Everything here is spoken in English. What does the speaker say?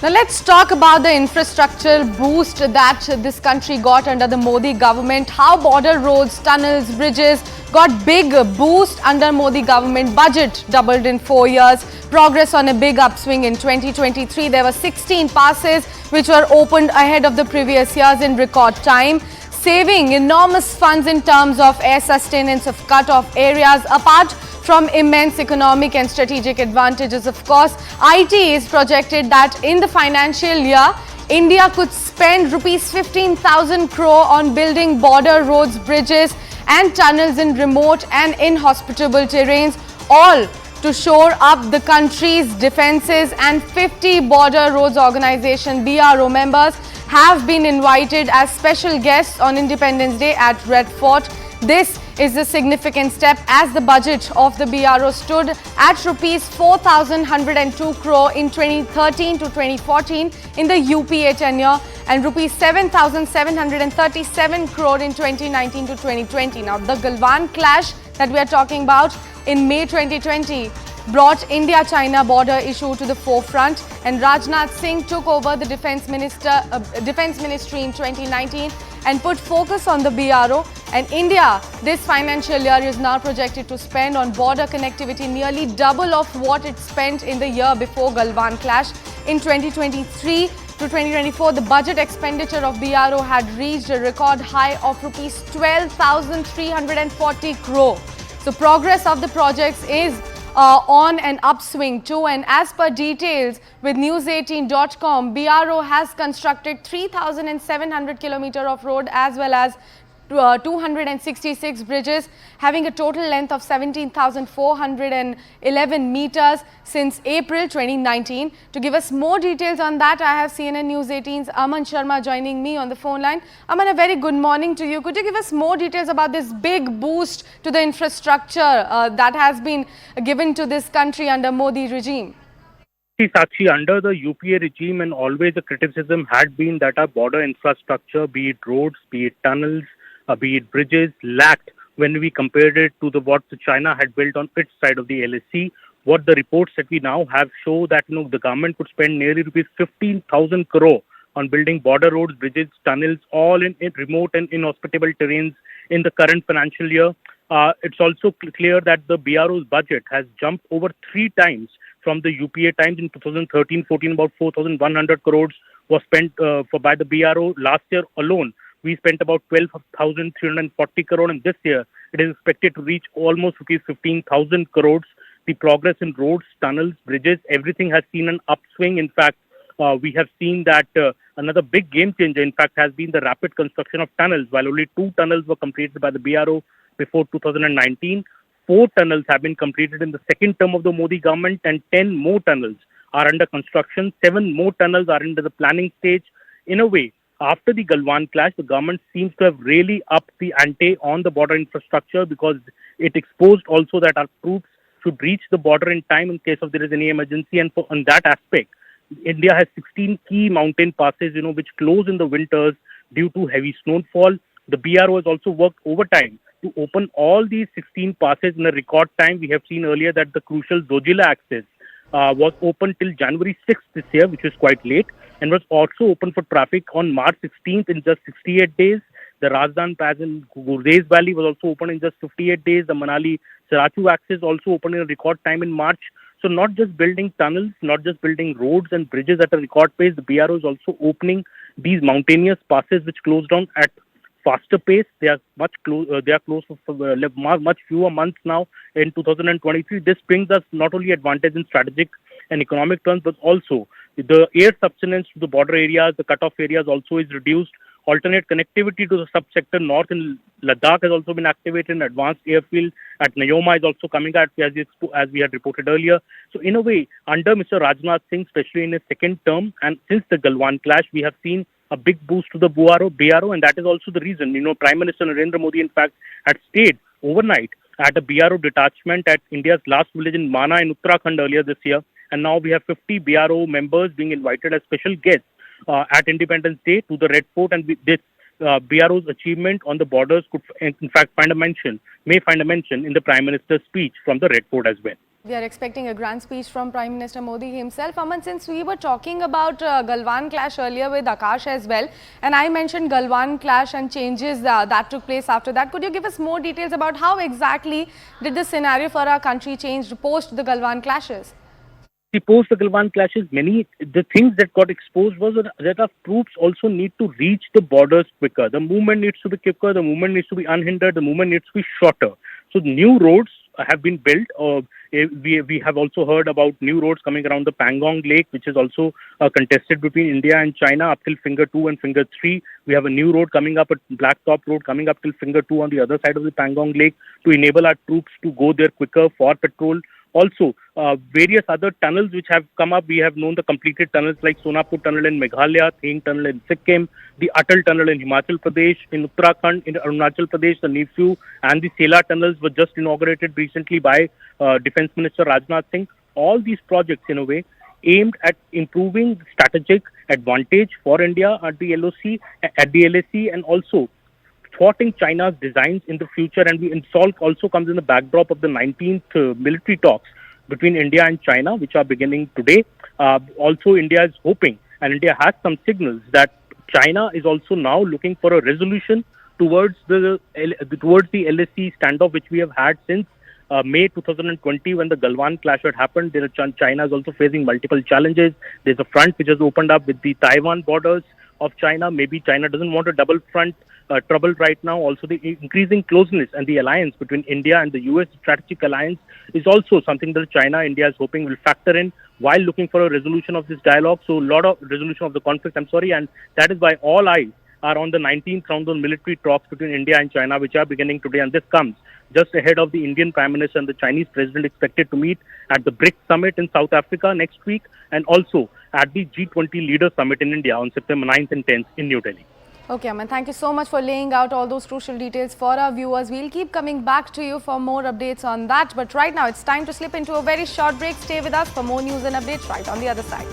Now let's talk about the infrastructure boost that this country got under the Modi government. How border roads, tunnels, bridges got big boost under Modi government. Budget doubled in 4 years. Progress on a big upswing in 2023. There were 16 passes which were opened ahead of the previous years in record time, saving enormous funds in terms of air sustenance of cut-off areas. Apart from immense economic and strategic advantages, of course, IT is projected that in the financial year, India could spend rupees 15,000 crore on building border roads, bridges and tunnels in remote and inhospitable terrains, all to shore up the country's defences. And 50 Border Roads Organisation BRO members have been invited as special guests on Independence Day at Red Fort. This is a significant step as the budget of the BRO stood at rupees 4,102 crore in 2013 to 2014 in the UPA tenure and rupees 7,737 crore in 2019 to 2020. Now, the Galwan clash that we are talking about in May 2020 brought India-China border issue to the forefront, and Rajnath Singh took over the Defence Ministry in 2019 and put focus on the BRO. And India this financial year is now projected to spend on border connectivity nearly double of what it spent in the year before Galwan clash. In 2023 to 2024, the budget expenditure of BRO had reached a record high of rupees 12,340 crore. So progress of the projects is on an upswing too, and as per details with News18.com, BRO has constructed 3,700 km of road as well as 266 bridges, having a total length of 17,411 meters since April 2019. To give us more details on that, I have CNN News 18's Aman Sharma joining me on the phone line. Aman, a very good morning to you. Could you give us more details about this big boost to the infrastructure that has been given to this country under Modi regime? See, Sakshi, under the UPA regime, and always the criticism had been that our border infrastructure, be it roads, be it tunnels, be it bridges, lacked when we compared it to what China had built on its side of the LAC. What the reports that we now have show that the government could spend nearly rupees 15,000 crore on building border roads, bridges, tunnels, all in remote and inhospitable terrains in the current financial year. It's also clear that the BRO's budget has jumped over 3 times from the UPA times. In 2013-14, about 4,100 crores was spent by the BRO. Last year alone, we spent about 12,340 crore, and this year it is expected to reach almost rupees 15,000 crores. The progress in roads, tunnels, bridges, everything has seen an upswing. In fact, we have seen that another big game changer, in fact, has been the rapid construction of tunnels. While only 2 tunnels were completed by the BRO before 2019, 4 tunnels have been completed in the second term of the Modi government, and 10 more tunnels are under construction. 7 more tunnels are into the planning stage. In a way, after the Galwan clash, the government seems to have really upped the ante on the border infrastructure, because it exposed also that our troops should reach the border in time in case of there is any emergency. And on that aspect, India has 16 key mountain passes, which close in the winters due to heavy snowfall. The BRO has also worked overtime to open all these 16 passes in a record time. We have seen earlier that the crucial Zojila access was open till January 6th this year, which is quite late, and was also open for traffic on March 16th in just 68 days. The Rajdan Pass in Gurdes Valley was also open in just 58 days. The Manali-Sarachu access also opened in a record time in March. So not just building tunnels, not just building roads and bridges at a record pace, the BRO is also opening these mountainous passes which closed down at faster pace. They are much close. They are close for much fewer months now in 2023. This brings us not only advantage in strategic and economic terms, but also the air sustenance to the border areas, the cut-off areas also is reduced. Alternate connectivity to the subsector north in Ladakh has also been activated. An advanced airfield at Nayoma is also coming out, as we had reported earlier. So in a way, under Mr. Rajnath Singh, especially in his second term, and since the Galwan clash, we have seen a big boost to the BRO, and that is also the reason, Prime Minister Narendra Modi, in fact, had stayed overnight at a BRO detachment at India's last village in Mana in Uttarakhand earlier this year. And now we have 50 BRO members being invited as special guests at Independence Day to the Red Fort, and this BRO's achievement on the borders could in fact may find a mention in the Prime Minister's speech from the Red Fort as well. We are expecting a grand speech from Prime Minister Modi himself. Aman, since we were talking about Galwan clash earlier with Akash as well, and I mentioned Galwan clash and changes that took place after that, could you give us more details about how exactly did the scenario for our country change post the Galwan clashes? Post the Galwan clashes, the things that got exposed was that our troops also need to reach the borders quicker. The movement needs to be quicker, the movement needs to be unhindered, the movement needs to be shorter. So new roads have been built. We have also heard about new roads coming around the Pangong Lake, which is also contested between India and China up till Finger 2 and Finger 3. We have a new road coming up, a Blacktop Road coming up till Finger 2 on the other side of the Pangong Lake to enable our troops to go there quicker for patrol. Also, various other tunnels which have come up. We have known the completed tunnels like Sonapur Tunnel in Meghalaya, Thing Tunnel in Sikkim, the Atal Tunnel in Himachal Pradesh, in Uttarakhand, in Arunachal Pradesh, the Neefu and the Sela tunnels were just inaugurated recently by Defence Minister Rajnath Singh. All these projects, in a way, aimed at improving strategic advantage for India at the LAC, and also thwarting China's designs in the future. And also comes in the backdrop of the 19th military talks between India and China, which are beginning today. Also, India is hoping, and India has some signals that China is also now looking for a resolution towards the LAC standoff, which we have had since May 2020, when the Galwan clash had happened. China is also facing multiple challenges. There's a front which has opened up with the Taiwan borders of China. Maybe China doesn't want a double front trouble right now. Also, the increasing closeness and the alliance between India and the US strategic alliance is also something that India is hoping will factor in while looking for a resolution of this dialogue. So, a lot of resolution of the conflict, and that is why all eyes are on the 19th round of military talks between India and China, which are beginning today. And this comes just ahead of the Indian Prime Minister and the Chinese President expected to meet at the BRICS Summit in South Africa next week, and also at the G20 Leader Summit in India on September 9th and 10th in New Delhi. Okay, Aman, thank you so much for laying out all those crucial details for our viewers. We'll keep coming back to you for more updates on that. But right now, it's time to slip into a very short break. Stay with us for more news and updates right on the other side.